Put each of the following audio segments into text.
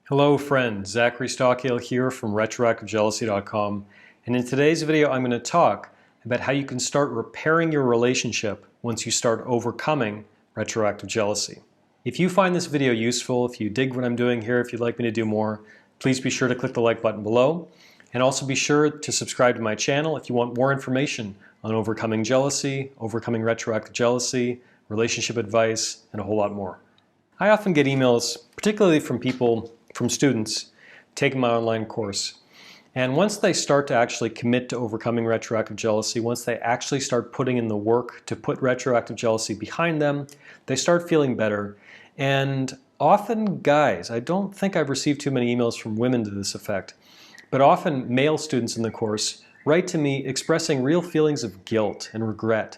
Hello friends, Zachary Stockill here from retroactivejealousy.com, and in today's video I'm going to talk about how you can start repairing your relationship once you start overcoming retroactive jealousy. If you find this video useful, if you dig what I'm doing here, if you'd like me to do more, please be sure to click the like button below, and also be sure to subscribe to my channel if you want more information on overcoming jealousy, overcoming retroactive jealousy, relationship advice, and a whole lot more. I often get emails, particularly from students taking my online course. And once they start to actually commit to overcoming retroactive jealousy, once they actually start putting in the work to put retroactive jealousy behind them, they start feeling better. And often guys, I don't think I've received too many emails from women to this effect, but often male students in the course write to me expressing real feelings of guilt and regret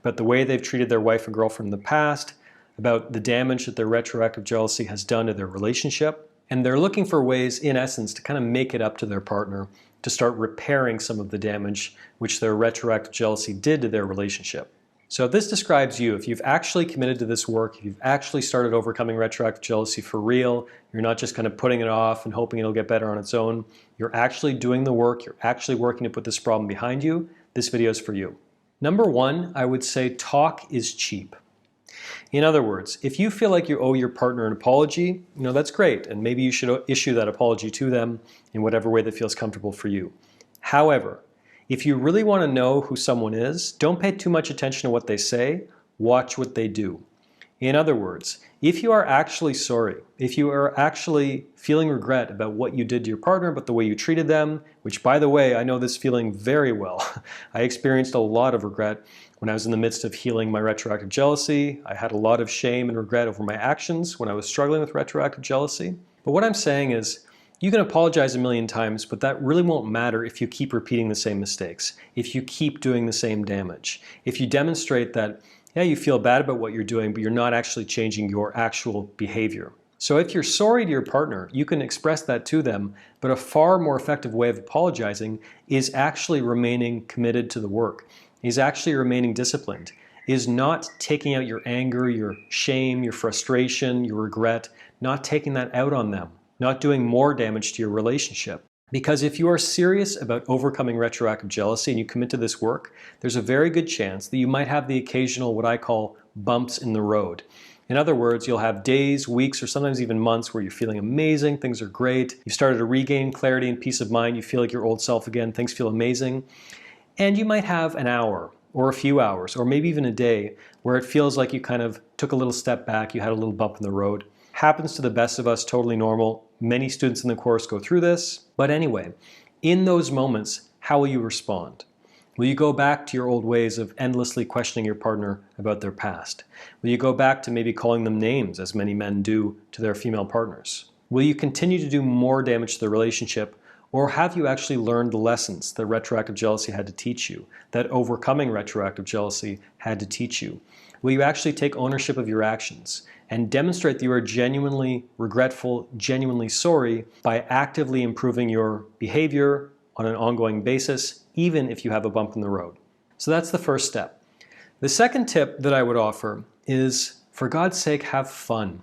about the way they've treated their wife or girlfriend in the past, about the damage that their retroactive jealousy has done to their relationship. And they're looking for ways, in essence, to kind of make it up to their partner, to start repairing some of the damage which their retroactive jealousy did to their relationship. So if this describes you, if you've actually committed to this work, if you've actually started overcoming retroactive jealousy for real, you're not just kind of putting it off and hoping it'll get better on its own, you're actually doing the work, you're actually working to put this problem behind you, this video is for you. Number one, I would say talk is cheap. In other words, if you feel like you owe your partner an apology, that's great, and maybe you should issue that apology to them in whatever way that feels comfortable for you. However, if you really want to know who someone is, don't pay too much attention to what they say, watch what they do. In other words, if you are actually sorry, if you are actually feeling regret about what you did to your partner, about the way you treated them, which by the way, I know this feeling very well. I experienced a lot of regret when I was in the midst of healing my retroactive jealousy. I had a lot of shame and regret over my actions when I was struggling with retroactive jealousy. But what I'm saying is, you can apologize a million times, but that really won't matter if you keep repeating the same mistakes, if you keep doing the same damage, if you demonstrate that yeah, you feel bad about what you're doing, but you're not actually changing your actual behavior. So if you're sorry to your partner, you can express that to them, but a far more effective way of apologizing is actually remaining committed to the work, is actually remaining disciplined, is not taking out your anger, your shame, your frustration, your regret, not taking that out on them, not doing more damage to your relationship. Because if you are serious about overcoming retroactive jealousy and you commit to this work, there's a very good chance that you might have the occasional, what I call, bumps in the road. In other words, you'll have days, weeks, or sometimes even months where you're feeling amazing, things are great, you've started to regain clarity and peace of mind, you feel like your old self again, things feel amazing. And you might have an hour, or a few hours, or maybe even a day, where it feels like you kind of took a little step back, you had a little bump in the road. Happens to the best of us, totally normal. Many students in the course go through this. But anyway, in those moments, how will you respond? Will you go back to your old ways of endlessly questioning your partner about their past? Will you go back to maybe calling them names, as many men do to their female partners? Will you continue to do more damage to the relationship, or have you actually learned the lessons that retroactive jealousy had to teach you, that overcoming retroactive jealousy had to teach you? Will you actually take ownership of your actions and demonstrate that you are genuinely regretful, genuinely sorry by actively improving your behavior on an ongoing basis, even if you have a bump in the road? So that's the first step. The second tip that I would offer is, for God's sake, have fun.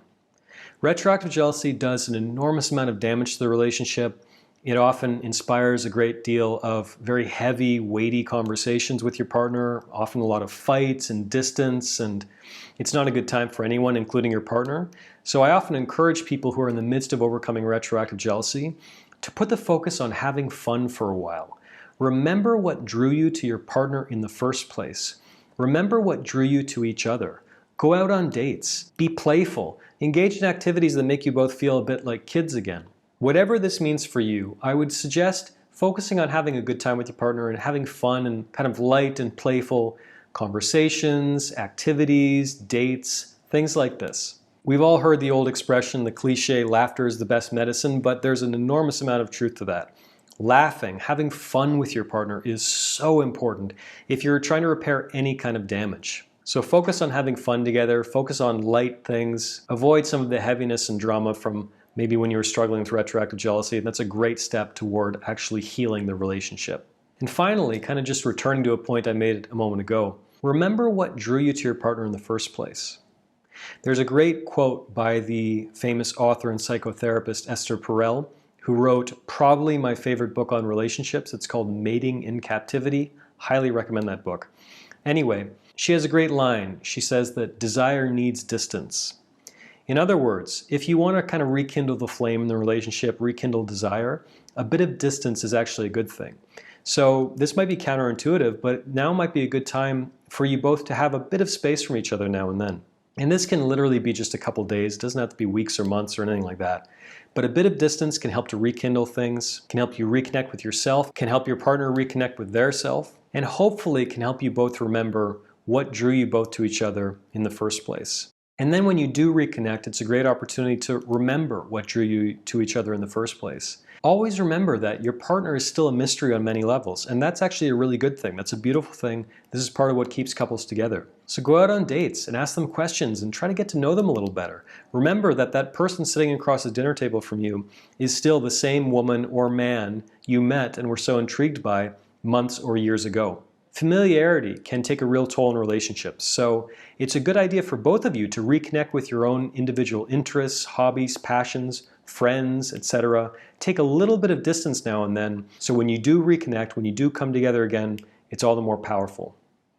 Retroactive jealousy does an enormous amount of damage to the relationship. It often inspires a great deal of very heavy, weighty conversations with your partner, often a lot of fights and distance, and it's not a good time for anyone, including your partner. So I often encourage people who are in the midst of overcoming retroactive jealousy to put the focus on having fun for a while. Remember what drew you to your partner in the first place. Remember what drew you to each other. Go out on dates. Be playful. Engage in activities that make you both feel a bit like kids again. Whatever this means for you, I would suggest focusing on having a good time with your partner and having fun and kind of light and playful conversations, activities, dates, things like this. We've all heard the old expression, the cliche, laughter is the best medicine, but there's an enormous amount of truth to that. Laughing, having fun with your partner is so important if you're trying to repair any kind of damage. So focus on having fun together, focus on light things, avoid some of the heaviness and drama from maybe when you were struggling with retroactive jealousy, and that's a great step toward actually healing the relationship. And finally, kind of just returning to a point I made a moment ago, remember what drew you to your partner in the first place. There's a great quote by the famous author and psychotherapist Esther Perel, who wrote probably my favorite book on relationships. It's called Mating in Captivity. Highly recommend that book. Anyway, she has a great line. She says that desire needs distance. In other words, if you want to kind of rekindle the flame in the relationship, rekindle desire, a bit of distance is actually a good thing. So this might be counterintuitive, but now might be a good time for you both to have a bit of space from each other now and then. And this can literally be just a couple days. It doesn't have to be weeks or months or anything like that. But a bit of distance can help to rekindle things, can help you reconnect with yourself, can help your partner reconnect with their self, and hopefully can help you both remember what drew you both to each other in the first place. And then when you do reconnect, it's a great opportunity to remember what drew you to each other in the first place. Always remember that your partner is still a mystery on many levels, and that's actually a really good thing. That's a beautiful thing. This is part of what keeps couples together. So go out on dates and ask them questions and try to get to know them a little better. Remember that that person sitting across the dinner table from you is still the same woman or man you met and were so intrigued by months or years ago. Familiarity can take a real toll in relationships, so it's a good idea for both of you to reconnect with your own individual interests, hobbies, passions, friends, etc. Take a little bit of distance now and then, so when you do reconnect, when you do come together again, it's all the more powerful.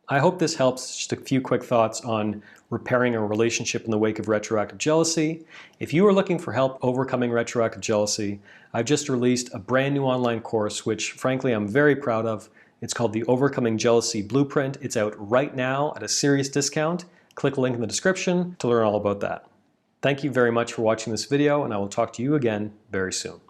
I hope this helps. Just a few quick thoughts on repairing a relationship in the wake of retroactive jealousy. If you are looking for help overcoming retroactive jealousy, I've just released a brand new online course, which frankly I'm very proud of. It's called the Overcoming Jealousy Blueprint. It's out right now at a serious discount. Click the link in the description to learn all about that. Thank you very much for watching this video, and I will talk to you again very soon.